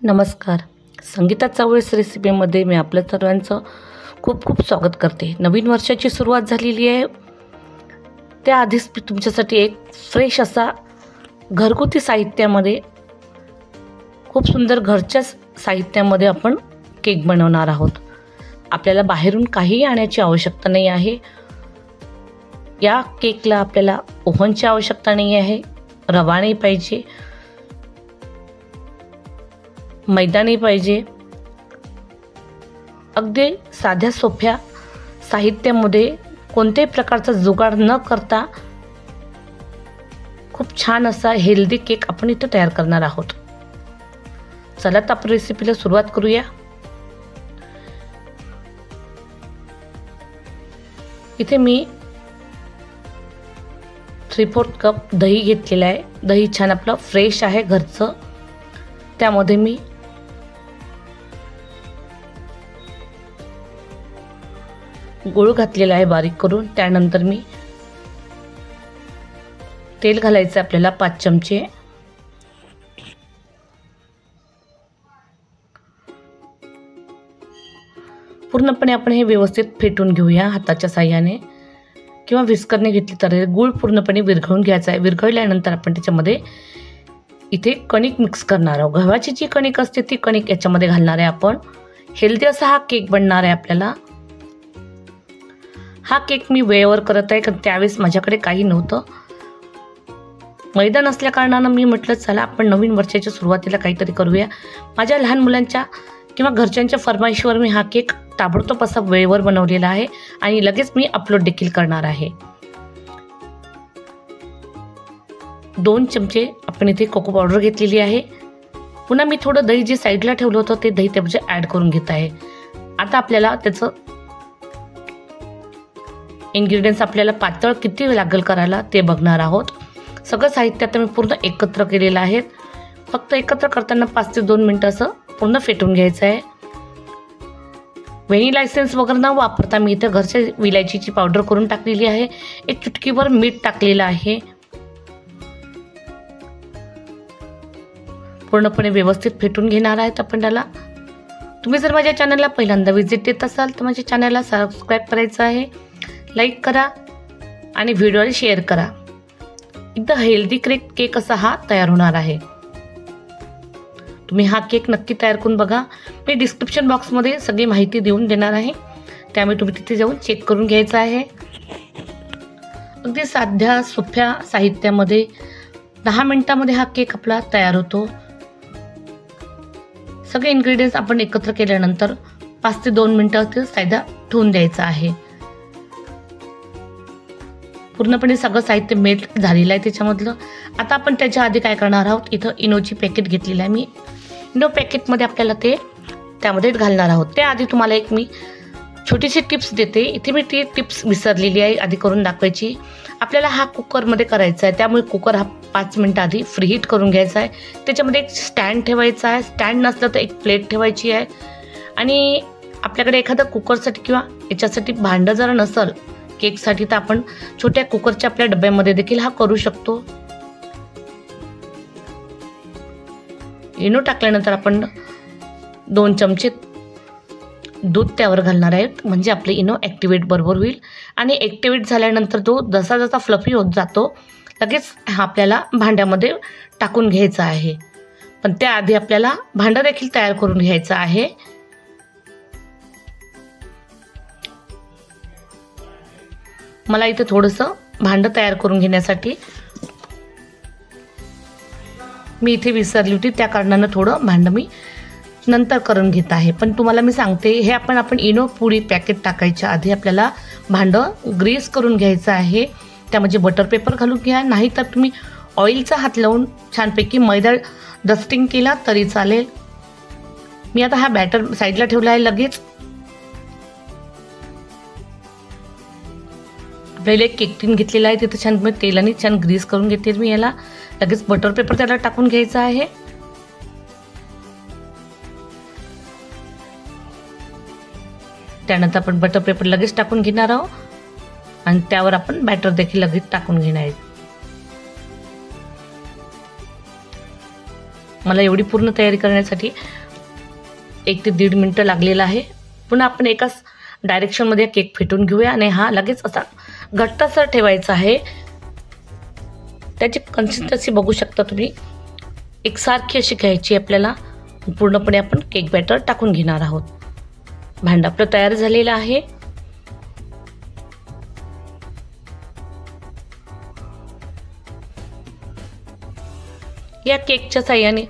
नमस्कार. संगीता चवळीस रेसिपीमध्ये मी आपल्या सर्वांचं खूप खूप स्वागत करते. नवीन वर्षाची सुरुवात झालेली आहे. त्याआधीच मी तुमच्यासाठी एक फ्रेश असा घरगुती साहित्यामध्ये खूप सुंदर घरच्याच साहित्यामध्ये आपण केक बनवणार आहोत. आपल्याला बाहेरून काहीही आणायची आवश्यकता नाही आहे. या केकला आपल्याला ओव्हनची आवश्यकता नाही आहे, रवा नाही पाहिजे, मैदा नाही पाहिजे. अगदी साध्या सोप्या साहित्यामध्ये कोणत्याही प्रकारचा जुगाड न करता खूप छान असा हेल्दी केक आपण इथे तयार करणार आहोत. चला तर आपण रेसिपीला सुरुवात करूया. इथे मी 3/4 कप दही घेतलेला आहे. दही छान आपलं फ्रेश आहे घरचं. त्यामध्ये मी गूळ घातलेला आहे बारीक करून. त्यानंतर मी तेल घालायचं आपल्याला 5 चमचे. पूर्णपणे आपण हे व्यवस्थित फेटून घेऊया हाताच्या साहाय्याने किंवा विस्करने घेतली तर. गूळ पूर्णपणे विरघळून घ्यायचा आहे. विरघळल्यानंतर आपण त्याच्यामध्ये इथे कणिक मिक्स करणार आहोत. गव्हाची जी कणिक असते ती कणिक याच्यामध्ये घालणार आहे आपण. हेल्दी असा हा केक बनणार आहे आपल्याला. हा केक मी वेळेवर करत आहे कारण त्यावेळेस माझ्याकडे काही नव्हतं. मैदा नसल्या कारणानं मी म्हटलं चला आपण नवीन वर्षाच्या सुरुवातीला काहीतरी करूया. माझ्या लहान मुलांच्या किंवा घरच्यांच्या फरमाईशीवर मी हा केक ताबडतोब असा वेळेवर बनवलेला आहे आणि लगेच मी अपलोड देखील करणार आहे. 2 चमचे आपण इथे कोको पावडर घेतलेली आहे. पुन्हा मी थोडं दही जे साईडला ठेवलं होतं ते दही त्यामध्ये ॲड करून घेत आहे. आता आपल्याला त्याचं इन्ग्रेडियंट्स आपल्याला पातळ किती लागेल करायला ते बघणार आहोत. सगळं साहित्य आता मी पूर्ण एकत्र केलेलं आहे. फक्त एकत्र करताना 5 ते 2 मिनटं असं पूर्ण फेटून घ्यायचं आहे. व्हॅनिला एसेन्स वगैरे न वापरता मी इथं घरच्या विलायचीची पावडर करून टाकलेली आहे. एक चुटकीभर मीठ टाकलेलं आहे. पूर्णपणे व्यवस्थित फेटून घेणार आहेत आपण त्याला. तुम्ही जर माझ्या चॅनलला पहिल्यांदा व्हिजिट देत असाल तर माझ्या चॅनलला सबस्क्राईब करायचं आहे, लाईक करा आणि व्हिडिओला शेअर करा. एकदम हेल्दी केक असा हा तयार होणार आहे. तुम्ही हा केक नक्की तयार करून बघा. मी डिस्क्रिप्शन बॉक्समध्ये सगळी माहिती देऊन देणार आहे, त्यामुळे तुम्ही तिथे जाऊन चेक करून घ्यायचं आहे. अगदी साध्या सोप्या साहित्यामध्ये 10 मिनिटांमध्ये हा केक आपला तयार होतो. सगळे इन्ग्रेडियंट्स आपण एकत्र केल्यानंतर 5 ते 2 मिनिटं ते साईडला ठेवून द्यायचं आहे. पूर्णपणे सगळं साहित्य मेल्ट झालेलं आहे त्याच्यामधलं. आता आपण त्याच्या आधी काय करणार आहोत, इथं इनोची पॅकेट घेतलेलं आहे मी. इनो पॅकेटमध्ये आपल्याला ते त्यामध्ये घालणार आहोत. त्याआधी तुम्हाला एक मी छोटीशी टिप्स देते. इथे मी ती टिप्स विसरलेली आहे आधी करून दाखवायची. आपल्याला हा कुकरमध्ये करायचा आहे, त्यामुळे कुकर हा 5 मिनिटं आधी फ्रीहीट करून घ्यायचा आहे. त्याच्यामध्ये एक स्टँड ठेवायचा आहे. स्टँड नसलं तर एक प्लेट ठेवायची आहे. आणि आपल्याकडे एखादं कुकरसाठी किंवा याच्यासाठी भांडं जर नसेल केकसाठी तर आपण छोट्या कुकरच्या आपल्या डब्यामध्ये देखील हा करू शकतो. इनो टाकल्यानंतर आपण 2 चमचे दूध त्यावर घालणार आहेत, म्हणजे आपले इनो ॲक्टिवेट बरोबर होईल. आणि ॲक्टिवेट झाल्यानंतर तो जसा जसा फ्लफी होत जातो लगेच हा आपल्याला भांड्यामध्ये टाकून घ्यायचा आहे. पण त्याआधी आपल्याला भांडं देखील तयार करून घ्यायचं आहे. मला इथे थोडंसं भांडं तयार करून घेण्यासाठी मी इथे विसरली होती, त्या कारणानं थोडं भांडं मी नंतर करून घेत आहे. पण तुम्हाला मी सांगते, हे आपण इनो पुडी पॅकेट टाकायच्या आधी आपल्याला भांडं ग्रीस करून घ्यायचं आहे. त्यामध्ये बटर पेपर घालून घ्या, नाही तर तुम्ही ऑइलचा हात लावून छानपैकी मैदा डस्टिंग केला तरी चालेल. मी आता हा बॅटर साईडला ठेवला आहे. लगेच आपल्याला एक केक टीन घेतलेला आहे, तिथं छान तेलाने छान ग्रीस करून घेते मी याला. लगेच बटर पेपर त्याला टाकून घ्यायचा आहे. त्यानंतर आपण बटर पेपर लगेच टाकून घेणार आहोत आणि त्यावर आपण बॅटर देखील लगेच टाकून घेणार आहे. मला एवढी पूर्ण तयारी करण्यासाठी 1 ते 1.5 मिनटं लागलेलं आहे. पुन्हा आपण एकाच डायरेक्शनमध्ये केक फेटून घेऊया आणि हा लगेच असा घट्टसर ठेवायचा आहे. त्याची कन्सिस्टन्सी बघू शकता तुम्ही, एकसारखी अशी घ्यायची आपल्याला. पूर्णपणे आपण केक बॅटर टाकून घेणार आहोत. भांडं आपलं तयार झालेलं आहे. या केकच्या साह्याने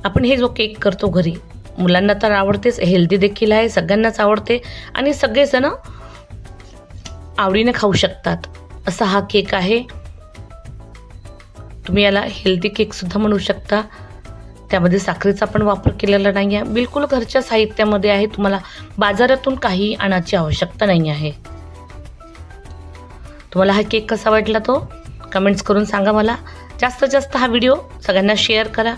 आपण हे जो केक करतो घरी, मुलांना तर आवडतेच, हेल्दी देखील आहे, सगळ्यांनाच आवडते आणि सगळेजण आवडीने खाऊ शकतात असा हा केक आहे. तुम्ही याला हेल्दी केकसुद्धा म्हणू शकता. त्यामध्ये साखरेचा पण वापर केलेला नाही आहे. बिलकुल घरच्या साहित्यामध्ये आहे. तुम्हाला बाजारातून काही आणायची आवश्यकता नाही आहे. तुम्हाला हा केक कसा वाटला तो कमेंट्स करून सांगा मला. जास्तीत जास्त हा व्हिडिओ सगळ्यांना शेअर करा.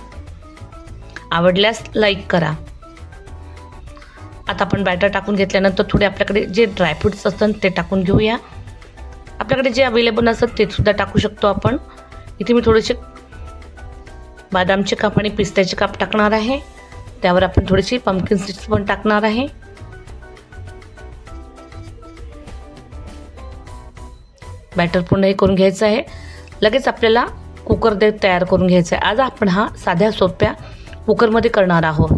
आवडल्यास लाईक करा. आता आपण बॅटर टाकून घेतल्यानंतर थोडे आपल्याकडे जे ड्रायफ्रूट्स असतात ते टाकून घेऊया. आपल्याकडे जे अवेलेबल असतात ते सुद्धा टाकू शकतो आपण. इथे मी थोडेसे बदामचे काप आणि पिस्त्याचे काप टाकणार आहे. त्यावर आपण थोडीशी पंपकिन सीड्स पण टाकणार आहे. बॅटर पूर्ण हे करून घ्यायचं आहे. लगेच आपल्याला कुकर तयार करून घ्यायचा आहे. आज आपण हा साध्या सोप्या कुकरमध्ये करणार आहोत.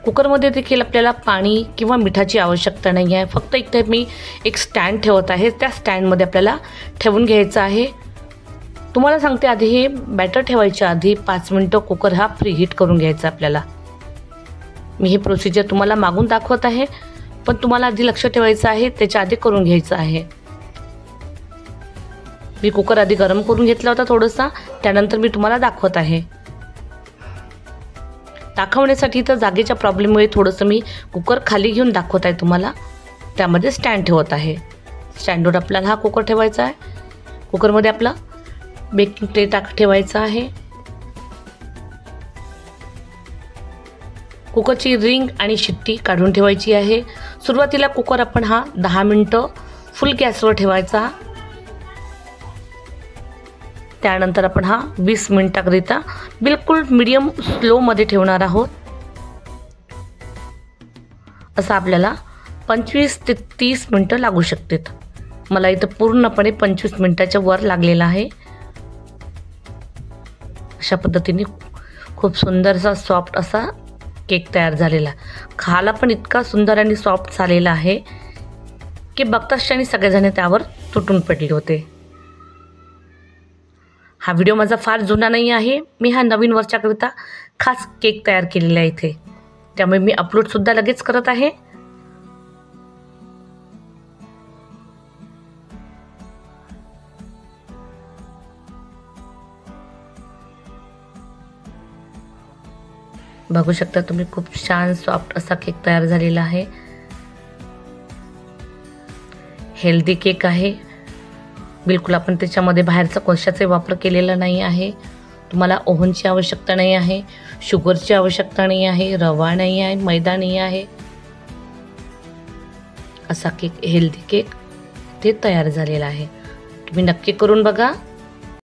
कुकरमध्ये देखील आपल्याला पाणी किंवा मिठाची आवश्यकता नाही आहे. फक्त इथे मी एक स्टँड ठेवत आहे. त्या स्टँडमध्ये आपल्याला ठेवून घ्यायचं आहे. तुम्हाला सांगते, आधी हे बॅटर ठेवायच्या आधी 5 मिनटं कुकर हा प्रीहीट करून घ्यायचा आपल्याला. मी हे प्रोसिजर तुम्हाला मागून दाखवत आहे, पण तुम्हाला आधी लक्ष ठेवायचं आहे, त्याच्या आधी करून घ्यायचं आहे. मी कुकर आधी गरम करून घेतला होता थोडासा, त्यानंतर मी तुम्हाला दाखवत आहे. दाखवण्यासाठी तर जागेच्या प्रॉब्लेममुळे थोडंसं मी कुकर खाली घेऊन दाखवत आहे तुम्हाला. त्यामध्ये स्टँड ठेवत आहे. स्टँडवर आपल्याला हा कुकर ठेवायचा आहे. कुकरमध्ये आपला बेकिंग ट्रे ठेवायचा आहे. कुकरची रिंग आणि शिट्टी काढून ठेवायची आहे. सुरुवातीला कुकर आपण हा 10 मिनटं फुल गॅसवर ठेवायचा. त्यानंतर आपण हा 20 मिनिटाकरिता बिलकुल मीडियम स्लोमध्ये ठेवणार आहोत. असं आपल्याला 25 ते 30 मिनटं लागू शकतात. मला इथं पूर्णपणे 25 मिनिटाच्या वर लागलेला आहे. अशा पद्धतीने खूप सुंदरसा सॉफ्ट असा केक तयार झालेला. खायला पण इतका सुंदर आणि सॉफ्ट झालेला आहे की बघताच क्षणी सगळेजण त्यावर तुटून पडले होते. हा व्हिडिओ माझा फार जुना नाही आहे. मी हा नवीन वर्षाकरिता खास केक तयार केलेला आहे इथे. त्यामुळे मी अपलोडसुद्धा लगेच करत आहे. बघू शकता तुम्ही, खूप छान सॉफ्ट असा केक तयार झालेला आहे. हेल्दी केक आहे. बिलकुल आपण त्याच्यामध्ये बाहेरचा कशाचा वापर केलेला नाही आहे. तुम्हाला ओव्हनची आवश्यकता नाही आहे, शुगरची आवश्यकता नाही आहे, रवा नाही आहे, मैदा नाही आहे. असा केक, हेल्दी केक ते तयार झालेला आहे. तुम्ही नक्की करून बघा.